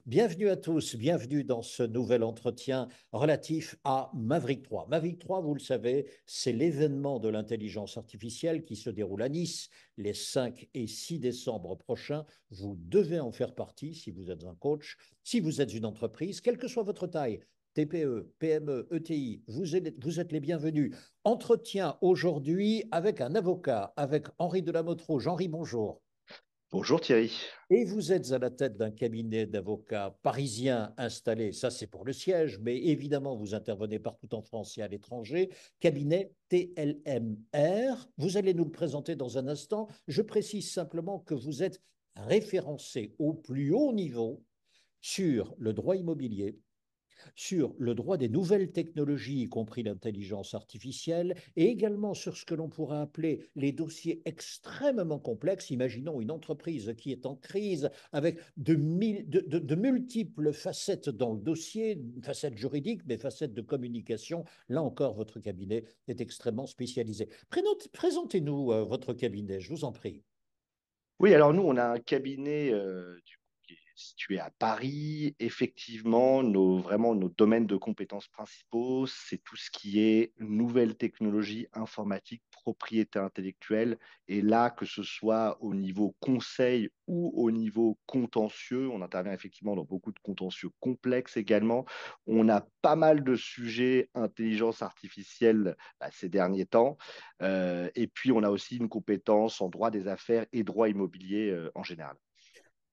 Bienvenue à tous, bienvenue dans ce nouvel entretien relatif à Maverick 3. Maverick 3, vous le savez, c'est l'événement de l'intelligence artificielle qui se déroule à Nice les 5 et 6 décembre prochains. Vous devez en faire partie si vous êtes un coach, si vous êtes une entreprise, quelle que soit votre taille. TPE, PME, ETI, vous êtes les bienvenus. Entretien aujourd'hui avec un avocat, avec Henri Delamotro. Henri, bonjour. Bonjour Thierry. Et vous êtes à la tête d'un cabinet d'avocats parisiens installé, ça c'est pour le siège, mais évidemment vous intervenez partout en France et à l'étranger, cabinet TLMR. Vous allez nous le présenter dans un instant. Je précise simplement que vous êtes référencé au plus haut niveau sur le droit immobilier, sur le droit des nouvelles technologies, y compris l'intelligence artificielle, et également sur ce que l'on pourrait appeler les dossiers extrêmement complexes. Imaginons une entreprise qui est en crise avec de multiples facettes dans le dossier, facettes juridiques, mais facettes de communication. Là encore, votre cabinet est extrêmement spécialisé. Présentez-nous votre cabinet, je vous en prie. Oui, alors nous, on a un cabinet qui est situé à Paris. Effectivement, vraiment nos domaines de compétences principaux, c'est tout ce qui est nouvelles technologies informatiques, propriété intellectuelle. Et là, que ce soit au niveau conseil ou au niveau contentieux, on intervient effectivement dans beaucoup de contentieux complexes également. On a pas mal de sujets intelligence artificielle ces derniers temps. Et puis, on a aussi une compétence en droit des affaires et droit immobilier en général.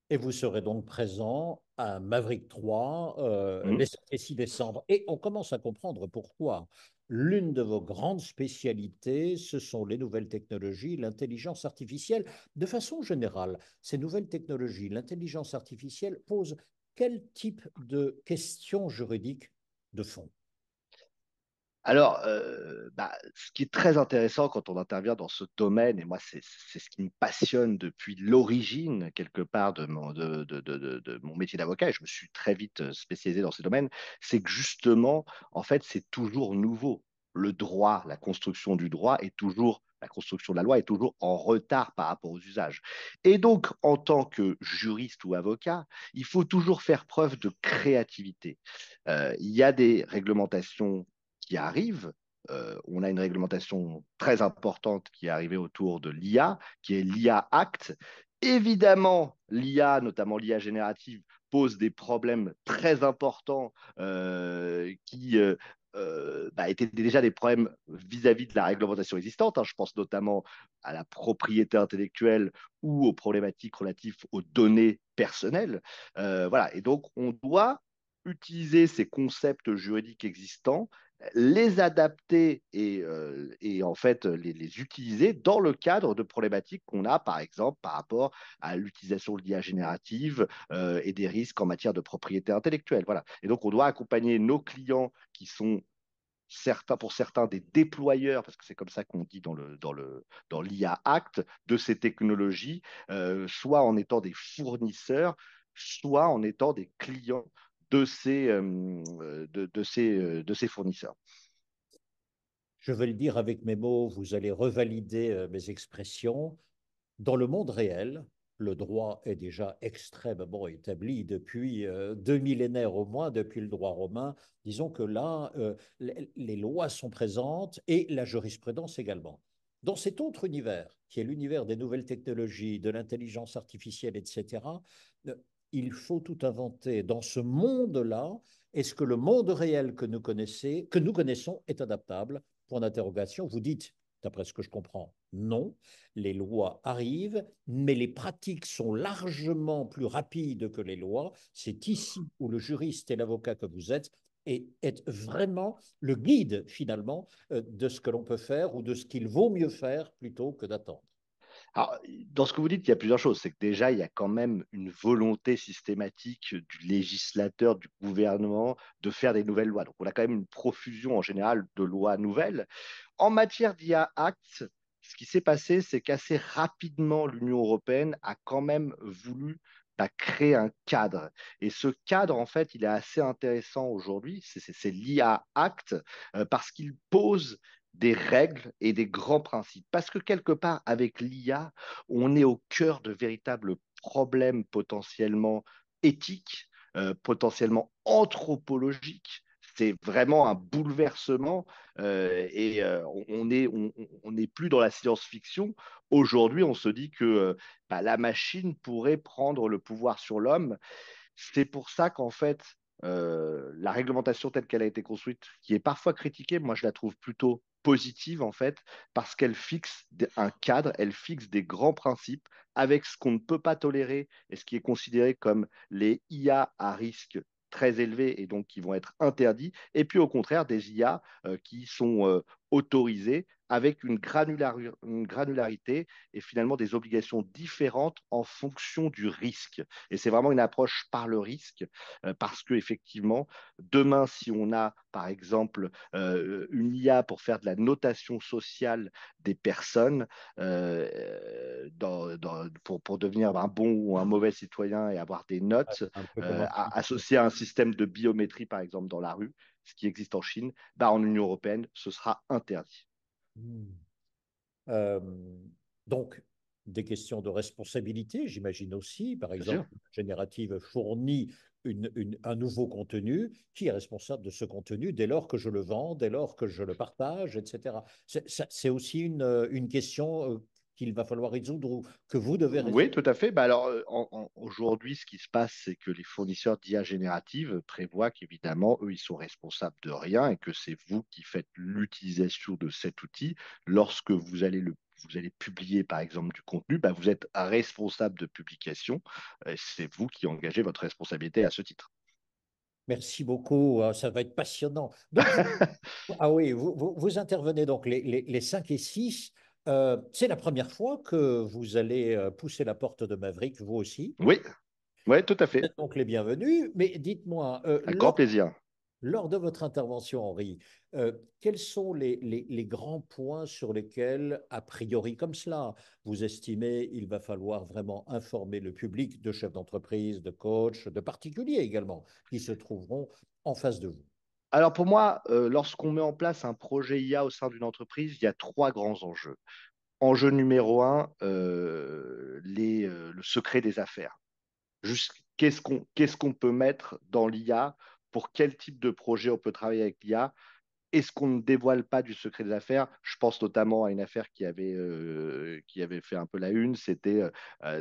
Et vous serez donc présent à Maverick 3 Mhm. les 7 et 6 décembre. Et on commence à comprendre pourquoi. L'une de vos grandes spécialités, ce sont les nouvelles technologies, l'intelligence artificielle. De façon générale, ces nouvelles technologies, l'intelligence artificielle pose quel type de questions juridiques de fond? Alors, ce qui est très intéressant quand on intervient dans ce domaine, et moi, c'est ce qui me passionne depuis l'origine, quelque part, de mon métier d'avocat, et je me suis très vite spécialisé dans ces domaines, c'est que justement, en fait, c'est toujours nouveau. Le droit, la construction du droit est toujours, la construction de la loi est toujours en retard par rapport aux usages. Et donc, en tant que juriste ou avocat, il faut toujours faire preuve de créativité. Il y a des réglementations qui arrive. On a une réglementation très importante qui est arrivée autour de l'IA, qui est l'IA Act. Évidemment, l'IA, notamment l'IA générative, pose des problèmes très importants qui étaient déjà des problèmes vis-à-vis de la réglementation existante, hein. Je pense notamment à la propriété intellectuelle ou aux problématiques relatives aux données personnelles. Voilà. Et donc, on doit utiliser ces concepts juridiques existants, les adapter et en fait les utiliser dans le cadre de problématiques qu'on a, par exemple, par rapport à l'utilisation de l'IA générative et des risques en matière de propriété intellectuelle. Voilà. Et donc, on doit accompagner nos clients qui sont pour certains des déployeurs, parce que c'est comme ça qu'on dit dans l'IA Act, de ces technologies, soit en étant des fournisseurs, soit en étant des clients de ces fournisseurs. Je vais le dire avec mes mots, vous allez revalider mes expressions. Dans le monde réel, le droit est déjà extrêmement établi depuis 2 millénaires au moins, depuis le droit romain. Disons que là, les lois sont présentes et la jurisprudence également. Dans cet autre univers, qui est l'univers des nouvelles technologies, de l'intelligence artificielle, etc., euh, il faut tout inventer. Dans ce monde-là, est-ce que le monde réel que nous connaissons est adaptable? Point d'interrogation. Vous dites, d'après ce que je comprends, non. Les lois arrivent, mais les pratiques sont largement plus rapides que les lois. C'est ici où le juriste et l'avocat que vous êtes est vraiment le guide finalement de ce que l'on peut faire ou de ce qu'il vaut mieux faire plutôt que d'attendre. Alors, dans ce que vous dites, il y a plusieurs choses. C'est que déjà, il y a quand même une volonté systématique du législateur, du gouvernement, de faire des nouvelles lois. Donc, on a quand même une profusion en général de lois nouvelles. En matière d'IA Act, ce qui s'est passé, c'est qu'assez rapidement, l'Union européenne a quand même voulu créer un cadre. Et ce cadre, en fait, il est assez intéressant aujourd'hui. C'est l'IA Act parce qu'il pose des règles et des grands principes. Parce que quelque part, avec l'IA, on est au cœur de véritables problèmes potentiellement éthique, potentiellement anthropologique. C'est vraiment un bouleversement et on n'est plus dans la science-fiction. Aujourd'hui, on se dit que bah, la machine pourrait prendre le pouvoir sur l'homme. C'est pour ça qu'en fait, la réglementation telle qu'elle a été construite, qui est parfois critiquée, moi je la trouve plutôt positive en fait, parce qu'elle fixe un cadre, elle fixe des grands principes avec ce qu'on ne peut pas tolérer et ce qui est considéré comme les IA à risque très élevé et donc qui vont être interdits, et puis au contraire des IA qui sont autorisés avec une granularité et finalement des obligations différentes en fonction du risque. Et c'est vraiment une approche par le risque, parce que effectivement, demain, si on a par exemple une IA pour faire de la notation sociale des personnes, pour devenir un bon ou un mauvais citoyen et avoir des notes, Un peu comme en Chine. associé à un système de biométrie, par exemple, dans la rue, ce qui existe en Chine, bah, en Union européenne, ce sera interdit. Hmm. Euh, donc, des questions de responsabilité, j'imagine aussi. Par Bien sûr. exemple, Générative fournit un nouveau contenu. Qui est responsable de ce contenu dès lors que je le vends, dès lors que je le partage, etc. C'est aussi une question qu'il va falloir résoudre ou que vous devez Oui, résoudre. tout à fait. Bah alors, aujourd'hui, ce qui se passe, c'est que les fournisseurs d'IA générative prévoient qu'évidemment, eux, ils sont responsables de rien et que c'est vous qui faites l'utilisation de cet outil. Lorsque vous allez publier, par exemple, du contenu, bah, vous êtes responsable de publication. C'est vous qui engagez votre responsabilité à ce titre. Merci beaucoup, ça va être passionnant. Donc, ah oui, vous intervenez donc les 5 et 6. C'est la première fois que vous allez pousser la porte de Maverick, vous aussi. Oui, oui, tout à Vous fait. êtes donc les bienvenus, mais dites-moi, Avec grand plaisir. lors de votre intervention, Henri, quels sont les grands points sur lesquels, a priori comme cela, vous estimez il va falloir vraiment informer le public de chefs d'entreprise, de coachs, de particuliers également, qui se trouveront en face de vous? Alors pour moi, lorsqu'on met en place un projet IA au sein d'une entreprise, il y a trois grands enjeux. Enjeu numéro un, le secret des affaires. Juste qu'est-ce qu'on peut mettre dans l'IA, pour quel type de projet on peut travailler avec l'IA, et ce qu'on ne dévoile pas du secret des affaires. Je pense notamment à une affaire qui avait fait un peu la une, c'était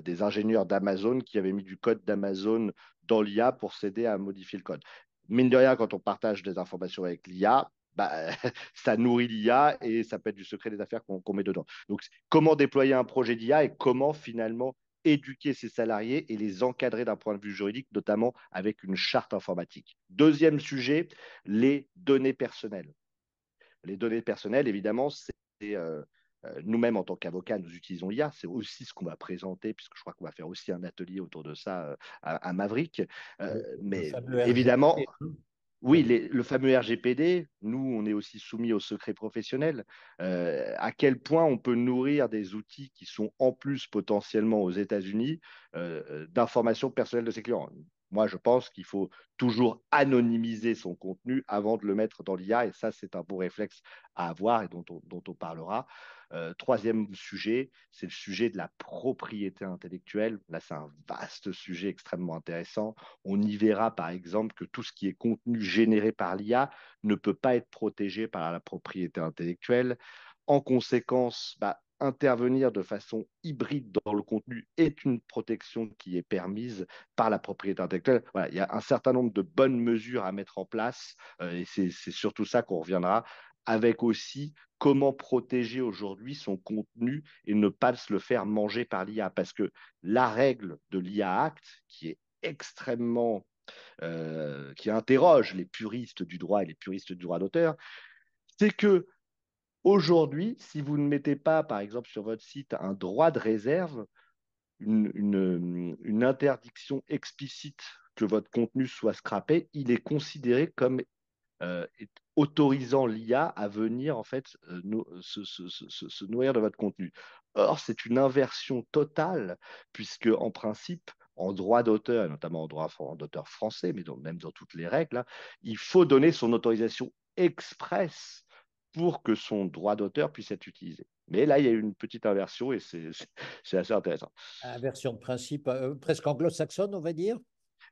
des ingénieurs d'Amazon qui avaient mis du code d'Amazon dans l'IA pour s'aider à modifier le code. Mine de rien, quand on partage des informations avec l'IA, bah, ça nourrit l'IA et ça peut être du secret des affaires qu'on met dedans. Donc, comment déployer un projet d'IA et comment finalement éduquer ses salariés et les encadrer d'un point de vue juridique, notamment avec une charte informatique. Deuxième sujet, les données personnelles. Les données personnelles, évidemment, c'est nous-mêmes en tant qu'avocats, nous utilisons l'IA. C'est aussi ce qu'on va présenter, puisque je crois qu'on va faire aussi un atelier autour de ça à Maverick. Le Mais fameux évidemment, RGPD. oui, le fameux RGPD, nous, on est aussi soumis au secret professionnel. À quel point on peut nourrir des outils qui sont en plus potentiellement aux États-Unis d'informations personnelles de ses clients. Moi, je pense qu'il faut toujours anonymiser son contenu avant de le mettre dans l'IA, et ça, c'est un beau réflexe à avoir et dont on parlera. Troisième sujet, c'est le sujet de la propriété intellectuelle. Là, c'est un vaste sujet extrêmement intéressant. On y verra par exemple que tout ce qui est contenu généré par l'IA ne peut pas être protégé par la propriété intellectuelle. En conséquence, bah, intervenir de façon hybride dans le contenu est une protection qui est permise par la propriété intellectuelle. Voilà, il y a un certain nombre de bonnes mesures à mettre en place et c'est surtout ça qu'on reviendra, avec aussi comment protéger aujourd'hui son contenu et ne pas se le faire manger par l'IA. Parce que la règle de l'IA Act, qui est extrêmement, qui interroge les puristes du droit et les puristes du droit d'auteur, c'est que aujourd'hui, si vous ne mettez pas, par exemple, sur votre site un droit de réserve, une interdiction explicite que votre contenu soit scrappé, il est considéré comme autorisant l'IA à venir en fait se nourrir de votre contenu. Or, c'est une inversion totale, puisque en principe, en droit d'auteur, et notamment en droit d'auteur français, mais même dans toutes les règles, là, il faut donner son autorisation expresse pour que son droit d'auteur puisse être utilisé. Mais là, il y a eu une petite inversion et c'est assez intéressant. Inversion de principe presque anglo-saxonne, on va dire.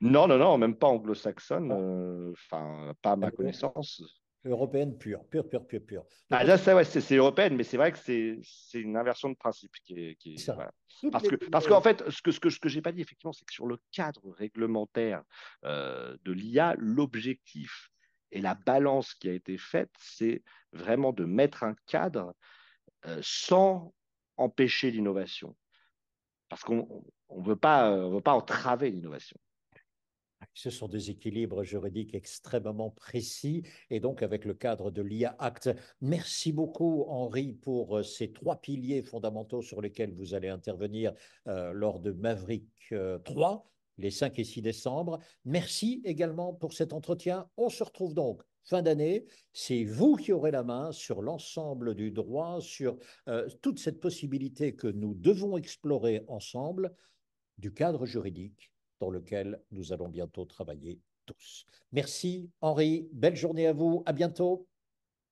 Non, non, non, même pas anglo-saxonne, Non, enfin, pas à ma euh, connaissance. européenne pure, pure, pure, pure, pure. Donc, Ah, là, ça, ouais, c'est européenne, mais c'est vrai que c'est une inversion de principe c'est ça. voilà. Toutes les, Parce qu'en fait, ce que j'ai pas dit, effectivement, c'est que sur le cadre réglementaire de l'IA, l'objectif et la balance qui a été faite, c'est vraiment de mettre un cadre sans empêcher l'innovation. Parce qu'on on veut pas entraver l'innovation. Ce sont des équilibres juridiques extrêmement précis et donc avec le cadre de l'IA Act. Merci beaucoup Henri pour ces trois piliers fondamentaux sur lesquels vous allez intervenir lors de Maverick 3, les 5 et 6 décembre. Merci également pour cet entretien. On se retrouve donc fin d'année. C'est vous qui aurez la main sur l'ensemble du droit, sur toute cette possibilité que nous devons explorer ensemble du cadre juridique dans lequel nous allons bientôt travailler tous. Merci Henri, belle journée à vous, à bientôt.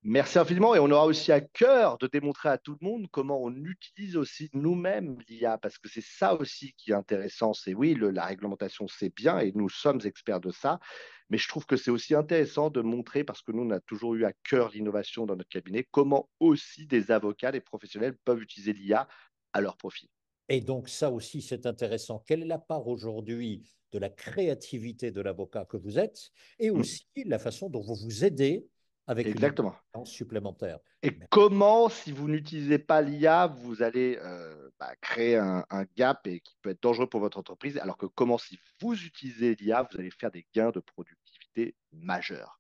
Merci infiniment et on aura aussi à cœur de démontrer à tout le monde comment on utilise aussi nous-mêmes l'IA parce que c'est ça aussi qui est intéressant. C'est oui, la réglementation c'est bien et nous sommes experts de ça, mais je trouve que c'est aussi intéressant de montrer parce que nous on a toujours eu à cœur l'innovation dans notre cabinet, comment aussi des avocats, des professionnels peuvent utiliser l'IA à leur profit. Et donc ça aussi, c'est intéressant. Quelle est la part aujourd'hui de la créativité de l'avocat que vous êtes et Hmm. aussi la façon dont vous vous aidez avec une Exactement. intelligence supplémentaire. Et comment, si vous n'utilisez pas l'IA, vous allez créer un gap et qui peut être dangereux pour votre entreprise, alors que comment, si vous utilisez l'IA, vous allez faire des gains de productivité majeurs.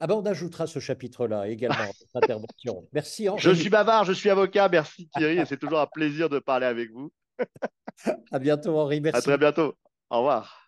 Ah ben, on ajoutera ce chapitre-là également à votre intervention. Merci Je Henri. suis bavard, je suis avocat, merci Thierry, et c'est toujours un plaisir de parler avec vous. À bientôt Henri. À Merci très beaucoup. bientôt. Au revoir.